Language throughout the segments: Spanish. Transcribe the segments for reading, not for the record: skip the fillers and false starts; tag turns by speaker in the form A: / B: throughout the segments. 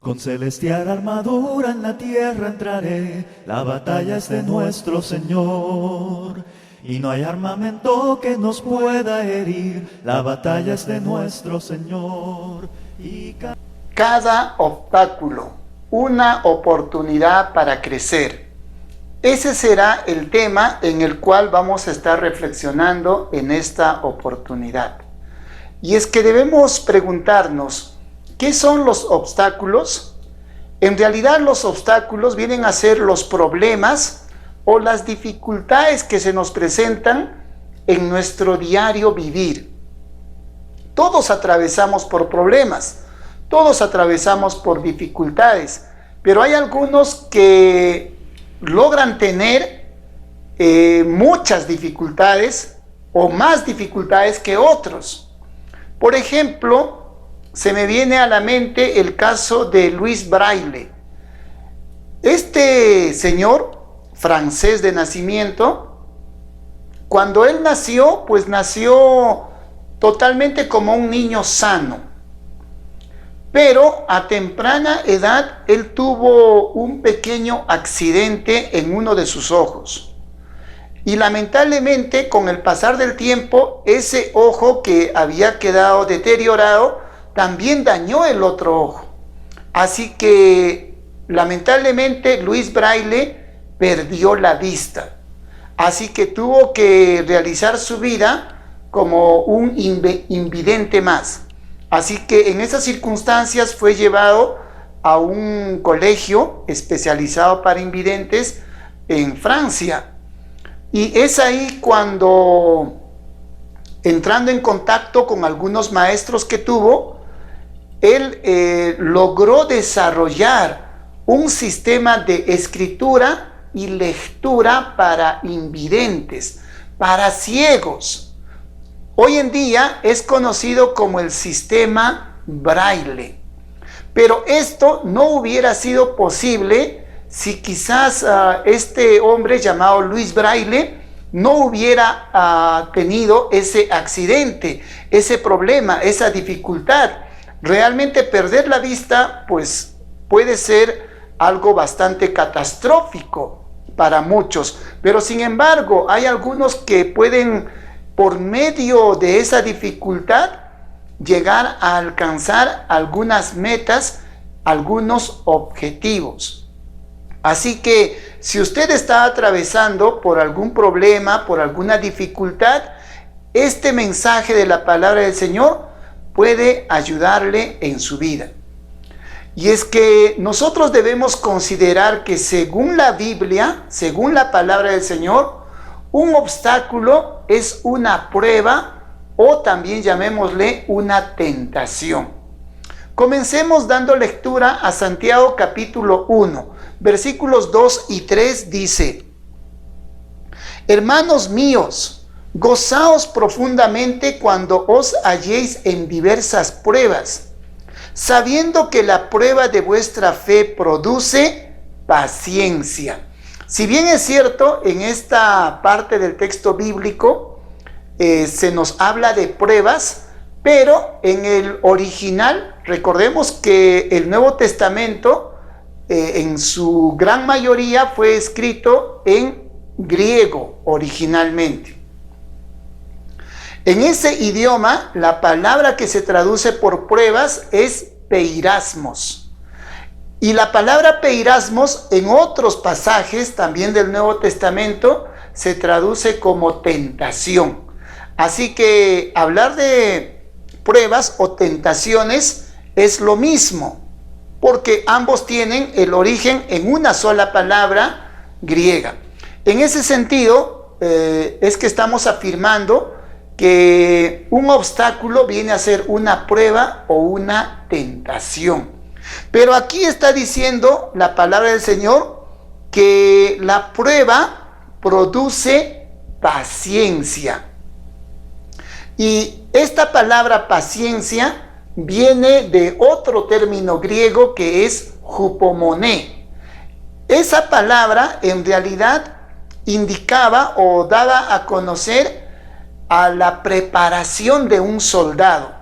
A: Con celestial armadura en la tierra entraré, la batalla es de nuestro Señor. Y no hay armamento que nos pueda herir, la batalla es de nuestro Señor.
B: Cada obstáculo, una oportunidad para crecer. Ese será el tema en el cual vamos a estar reflexionando en esta oportunidad. Y es que debemos preguntarnos, ¿qué son los obstáculos? En realidad los obstáculos vienen a ser los problemas o las dificultades que se nos presentan en nuestro diario vivir. Todos atravesamos por problemas, todos atravesamos por dificultades, pero hay algunos que logran tener muchas dificultades o más dificultades que otros. Por ejemplo, se me viene a la mente el caso de Louis Braille. Este señor, francés de nacimiento, cuando él nació, pues nació totalmente como un niño sano. Pero a temprana edad él tuvo un pequeño accidente en uno de sus ojos. Y lamentablemente con el pasar del tiempo, ese ojo que había quedado deteriorado también dañó el otro ojo. Así que lamentablemente Louis Braille perdió la vista. Así que tuvo que realizar su vida como un invidente más. Así que en esas circunstancias fue llevado a un colegio especializado para invidentes en Francia. Y es ahí cuando, entrando en contacto con algunos maestros que tuvo, él logró desarrollar un sistema de escritura y lectura para invidentes, para ciegos. Hoy en día es conocido como el sistema Braille. Pero esto no hubiera sido posible si quizás este hombre llamado Louis Braille no hubiera tenido ese accidente, ese problema, esa dificultad. Realmente perder la vista pues puede ser algo bastante catastrófico para muchos. Pero sin embargo hay algunos que pueden, por medio de esa dificultad, llegar a alcanzar algunas metas, algunos objetivos. Así que si usted está atravesando por algún problema, por alguna dificultad, este mensaje de la palabra del Señor puede ayudarle en su vida. Y es que nosotros debemos considerar que según la Biblia, según la palabra del Señor, un obstáculo es una prueba o también llamémosle una tentación. Comencemos dando lectura a Santiago capítulo 1, versículos 2 y 3 dice: Hermanos míos, gozaos profundamente cuando os halléis en diversas pruebas, sabiendo que la prueba de vuestra fe produce paciencia. Si bien es cierto, en esta parte del texto bíblico se nos habla de pruebas, pero en el original, recordemos que el Nuevo Testamento en su gran mayoría fue escrito en griego originalmente. En ese idioma, la palabra que se traduce por pruebas es peirasmos. Y la palabra peirasmos en otros pasajes también del Nuevo Testamento se traduce como tentación. Así que hablar de pruebas o tentaciones es lo mismo, porque ambos tienen el origen en una sola palabra griega. En ese sentido, es que estamos afirmando que un obstáculo viene a ser una prueba o una tentación. Pero aquí está diciendo la palabra del Señor que la prueba produce paciencia. Y esta palabra paciencia viene de otro término griego que es hupomoné. Esa palabra en realidad indicaba o daba a conocer a la preparación de un soldado.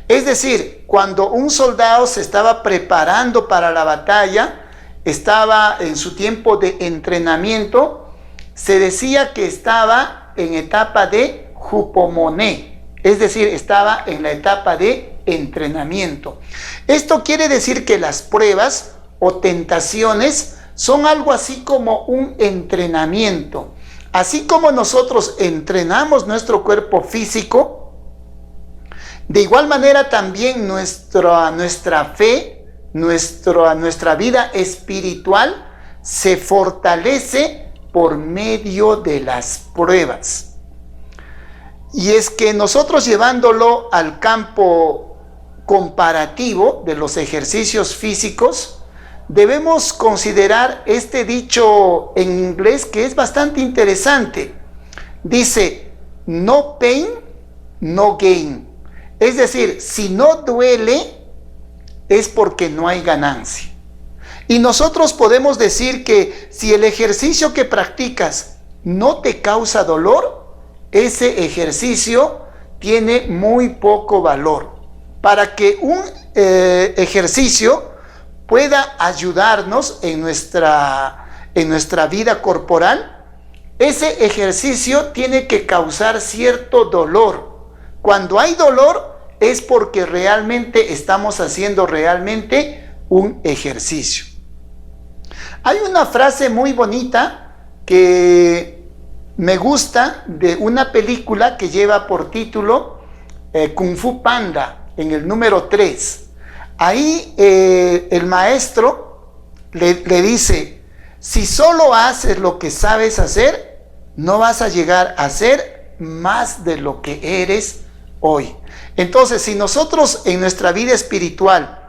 B: Es decir, cuando un soldado se estaba preparando para la batalla, estaba en su tiempo de entrenamiento, se decía que estaba en etapa de jupomoné, es decir, estaba en la etapa de entrenamiento. Esto quiere decir que las pruebas o tentaciones son algo así como un entrenamiento. Así como nosotros entrenamos nuestro cuerpo físico, de igual manera también nuestra fe, nuestra vida espiritual se fortalece por medio de las pruebas. Y es que nosotros, llevándolo al campo comparativo de los ejercicios físicos, debemos considerar este dicho en inglés que es bastante interesante. Dice, no pain, no gain. Es decir, si no duele, es porque no hay ganancia. Y nosotros podemos decir que si el ejercicio que practicas no te causa dolor, ese ejercicio tiene muy poco valor. Para que un ejercicio pueda ayudarnos en nuestra vida corporal, ese ejercicio tiene que causar cierto dolor. Cuando hay dolor es porque realmente estamos haciendo realmente un ejercicio. Hay una frase muy bonita que me gusta de una película que lleva por título Kung Fu Panda, en el número 3. Ahí el maestro le dice, si solo haces lo que sabes hacer, no vas a llegar a ser más de lo que eres hoy. Entonces, si nosotros en nuestra vida espiritual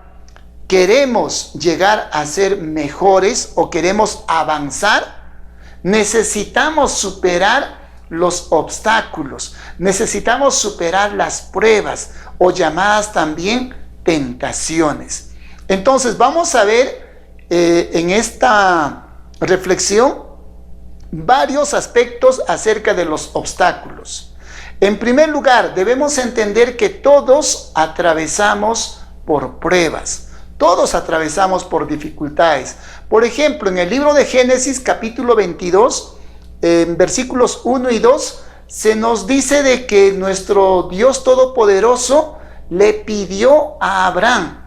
B: queremos llegar a ser mejores o queremos avanzar, necesitamos superar los obstáculos, necesitamos superar las pruebas o llamadas también tentaciones. Entonces, vamos a ver en esta reflexión varios aspectos acerca de los obstáculos. En primer lugar, debemos entender que todos atravesamos por pruebas, todos atravesamos por dificultades. Por ejemplo, en el libro de Génesis, capítulo 22, en versículos 1 y 2, se nos dice de que nuestro Dios Todopoderoso le pidió a Abraham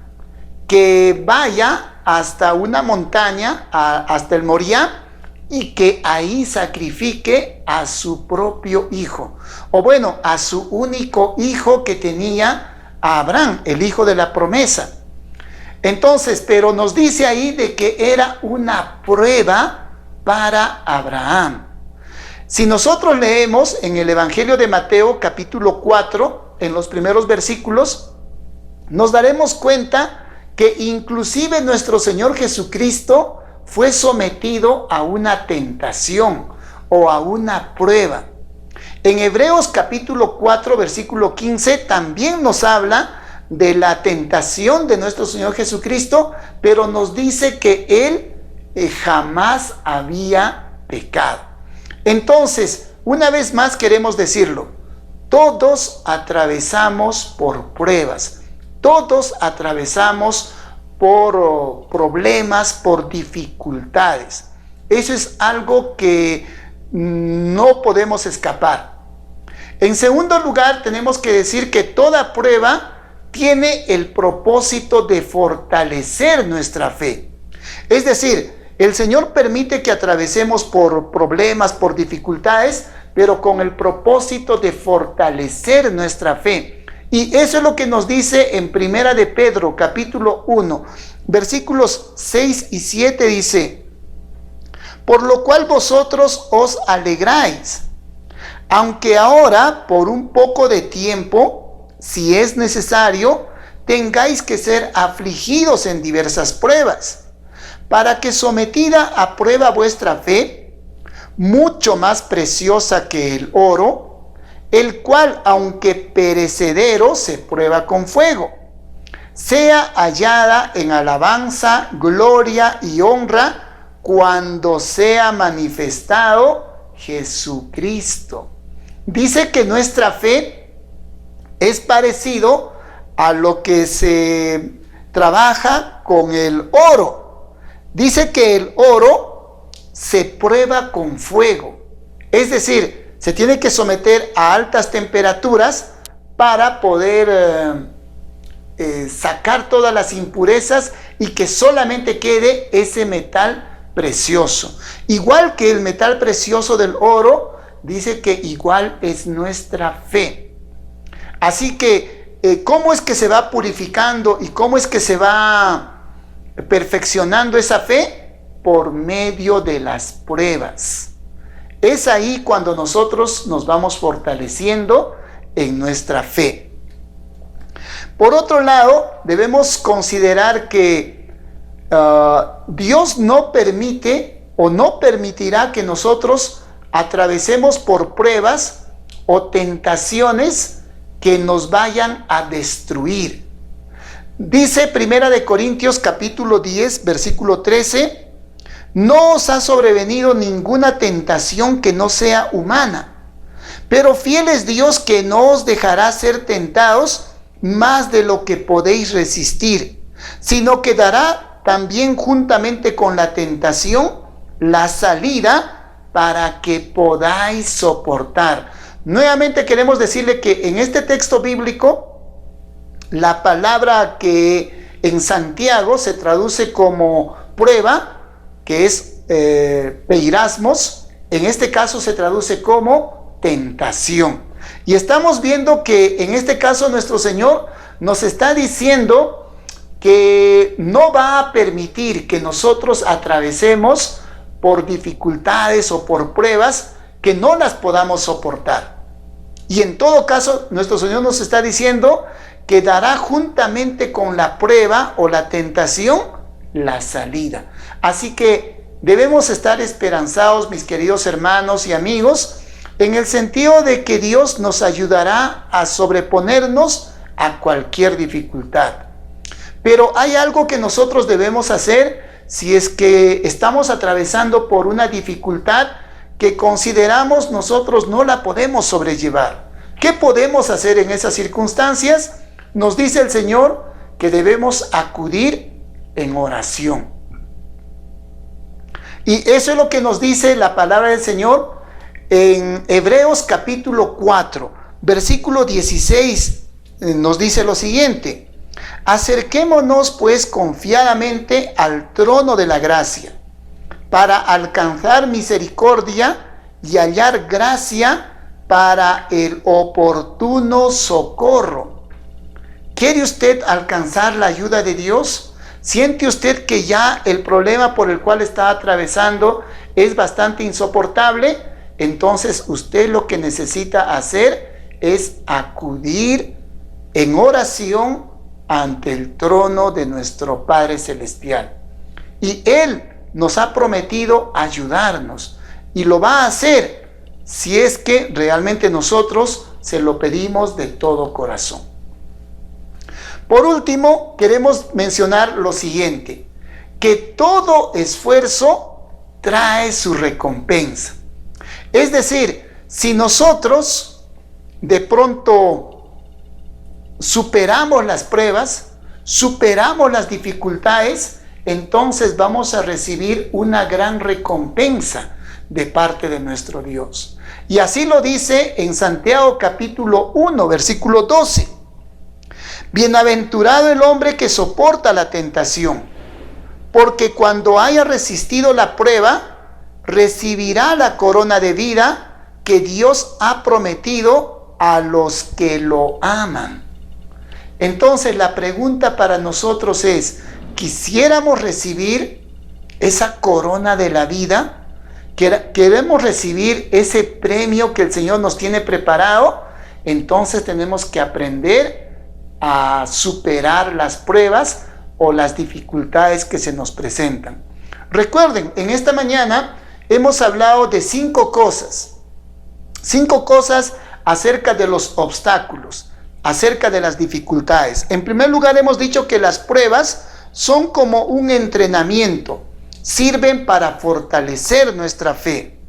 B: que vaya hasta una montaña, hasta el Moriah, y que ahí sacrifique a su propio hijo, o bueno, a su único hijo que tenía Abraham, el hijo de la promesa. Entonces, pero nos dice ahí de que era una prueba para Abraham. Si nosotros leemos en el Evangelio de Mateo, capítulo 4, en los primeros versículos, nos daremos cuenta que inclusive nuestro Señor Jesucristo fue sometido a una tentación o a una prueba. En Hebreos capítulo 4, versículo 15, también nos habla de la tentación de nuestro Señor Jesucristo, pero nos dice que Él jamás había pecado. Entonces, una vez más queremos decirlo, todos atravesamos por pruebas, todos atravesamos por problemas, por dificultades. Eso es algo que no podemos escapar. En segundo lugar, tenemos que decir que toda prueba tiene el propósito de fortalecer nuestra fe. Es decir, el Señor permite que atravesemos por problemas, por dificultades, pero con el propósito de fortalecer nuestra fe. Y eso es lo que nos dice en Primera de Pedro, capítulo 1, versículos 6 y 7, dice, por lo cual vosotros os alegráis, aunque ahora, por un poco de tiempo, si es necesario, tengáis que ser afligidos en diversas pruebas, para que sometida a prueba vuestra fe, mucho más preciosa que el oro, el cual, aunque perecedero, se prueba con fuego, sea hallada en alabanza, gloria y honra cuando sea manifestado Jesucristo. Dice que nuestra fe es parecido a lo que se trabaja con el oro. Dice que el oro se prueba con fuego, es decir, se tiene que someter a altas temperaturas para poder sacar todas las impurezas y que solamente quede ese metal precioso. Igual que el metal precioso del oro, dice que igual es nuestra fe. Así que, ¿cómo es que se va purificando y cómo es que se va perfeccionando esa fe? Por medio de las pruebas. Es ahí cuando nosotros nos vamos fortaleciendo en nuestra fe. Por otro lado, debemos considerar que Dios no permite o no permitirá que nosotros atravesemos por pruebas o tentaciones que nos vayan a destruir. Dice 1 Corintios capítulo 10, versículo 13, no os ha sobrevenido ninguna tentación que no sea humana, pero fiel es Dios que no os dejará ser tentados más de lo que podéis resistir, sino que dará también juntamente con la tentación la salida para que podáis soportar. Nuevamente queremos decirle que en este texto bíblico, la palabra que en Santiago se traduce como prueba, que es peirasmos, en este caso se traduce como tentación. Y estamos viendo que en este caso nuestro Señor nos está diciendo que no va a permitir que nosotros atravesemos por dificultades o por pruebas que no las podamos soportar. Y en todo caso, nuestro Señor nos está diciendo que dará juntamente con la prueba o la tentación la salida. Así que debemos estar esperanzados, mis queridos hermanos y amigos, en el sentido de que Dios nos ayudará a sobreponernos a cualquier dificultad. Pero hay algo que nosotros debemos hacer si es que estamos atravesando por una dificultad que consideramos nosotros no la podemos sobrellevar. ¿Qué podemos hacer en esas circunstancias? Nos dice el Señor que debemos acudir en oración. Y eso es lo que nos dice la palabra del Señor en Hebreos capítulo 4, versículo 16. Nos dice lo siguiente: acerquémonos pues confiadamente al trono de la gracia, para alcanzar misericordia y hallar gracia para el oportuno socorro. ¿Quiere usted alcanzar la ayuda de Dios? ¿Siente usted que ya el problema por el cual está atravesando es bastante insoportable? Entonces usted lo que necesita hacer es acudir en oración ante el trono de nuestro Padre Celestial. Y Él nos ha prometido ayudarnos y lo va a hacer si es que realmente nosotros se lo pedimos de todo corazón. Por último, queremos mencionar lo siguiente: que todo esfuerzo trae su recompensa. Es decir, si nosotros de pronto superamos las pruebas, superamos las dificultades, entonces vamos a recibir una gran recompensa de parte de nuestro Dios. Y así lo dice en Santiago capítulo 1, versículo 12. Bienaventurado el hombre que soporta la tentación, porque cuando haya resistido la prueba, recibirá la corona de vida que Dios ha prometido a los que lo aman. Entonces la pregunta para nosotros es: ¿quisiéramos recibir esa corona de la vida? ¿Queremos recibir ese premio que el Señor nos tiene preparado? Entonces tenemos que aprender a superar las pruebas o las dificultades que se nos presentan. Recuerden, en esta mañana hemos hablado de 5 cosas. 5 cosas acerca de los obstáculos, acerca de las dificultades. En primer lugar, hemos dicho que las pruebas son como un entrenamiento, sirven para fortalecer nuestra fe.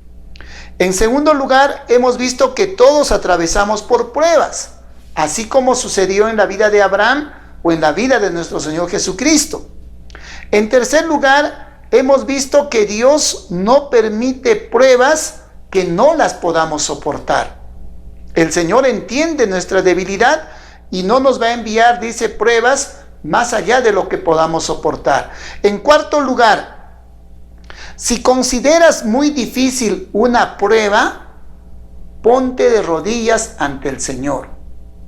B: En segundo lugar, hemos visto que todos atravesamos por pruebas, así como sucedió en la vida de Abraham o en la vida de nuestro Señor Jesucristo. En tercer lugar, hemos visto que Dios no permite pruebas que no las podamos soportar. El Señor entiende nuestra debilidad y no nos va a enviar, dice, pruebas más allá de lo que podamos soportar. En cuarto lugar, si consideras muy difícil una prueba, ponte de rodillas ante el Señor.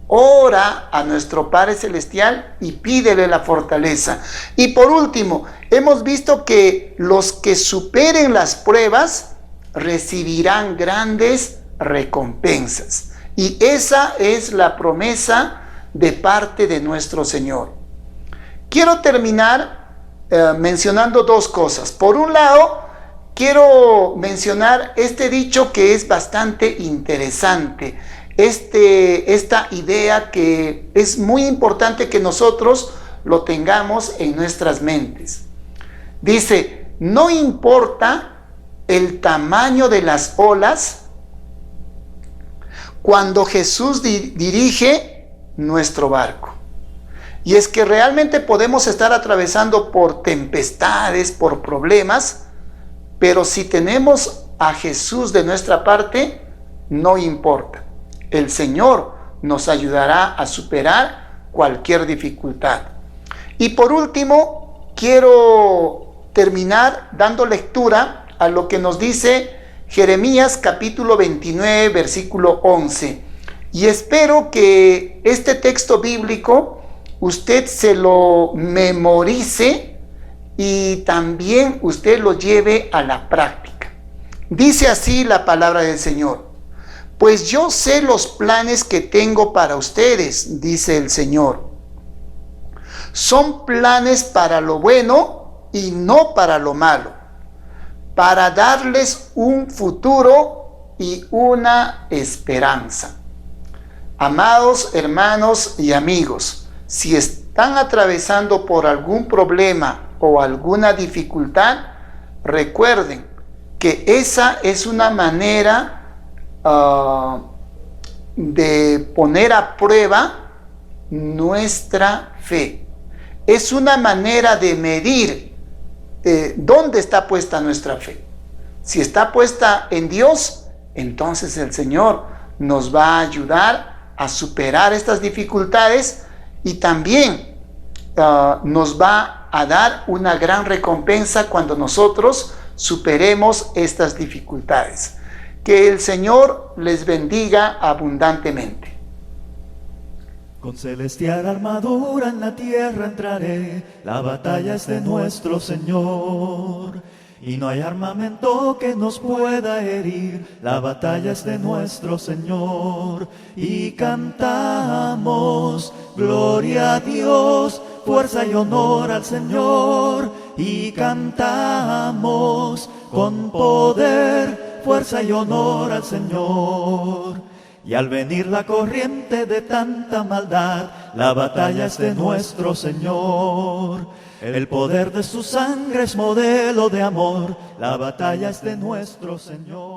B: Ora a nuestro Padre Celestial y pídele la fortaleza. Y por último, hemos visto que los que superen las pruebas recibirán grandes recompensas. Y esa es la promesa de parte de nuestro Señor. Quiero terminar mencionando dos cosas. Por un lado, quiero mencionar este dicho que es bastante interesante. Esta idea que es muy importante que nosotros lo tengamos en nuestras mentes. Dice, no importa el tamaño de las olas cuando Jesús dirige nuestro barco. Y es que realmente podemos estar atravesando por tempestades, por problemas, pero si tenemos a Jesús de nuestra parte, no importa. El Señor nos ayudará a superar cualquier dificultad. Y por último, quiero terminar dando lectura a lo que nos dice Jeremías capítulo 29, versículo 11. Y espero que este texto bíblico usted se lo memorice y también usted lo lleve a la práctica. Dice así la palabra del Señor. Pues yo sé los planes que tengo para ustedes, dice el Señor. Son planes para lo bueno y no para lo malo, para darles un futuro y una esperanza. Amados hermanos y amigos, si están atravesando por algún problema o alguna dificultad, recuerden que esa es una manera de poner a prueba nuestra fe. Es una manera de medir dónde está puesta nuestra fe. Si está puesta en Dios, entonces el Señor nos va a ayudar a superar estas dificultades y también nos va a dar una gran recompensa cuando nosotros superemos estas dificultades. Que el Señor les bendiga abundantemente.
A: Con celestial armadura en la tierra entraré, la batalla es de nuestro Señor. Y no hay armamento que nos pueda herir, la batalla es de nuestro Señor. Y cantamos, gloria a Dios, fuerza y honor al Señor. Y cantamos con poder, fuerza y honor al Señor. Y al venir la corriente de tanta maldad, la batalla es de nuestro Señor. El poder de su sangre es modelo de amor, la batalla es de nuestro Señor.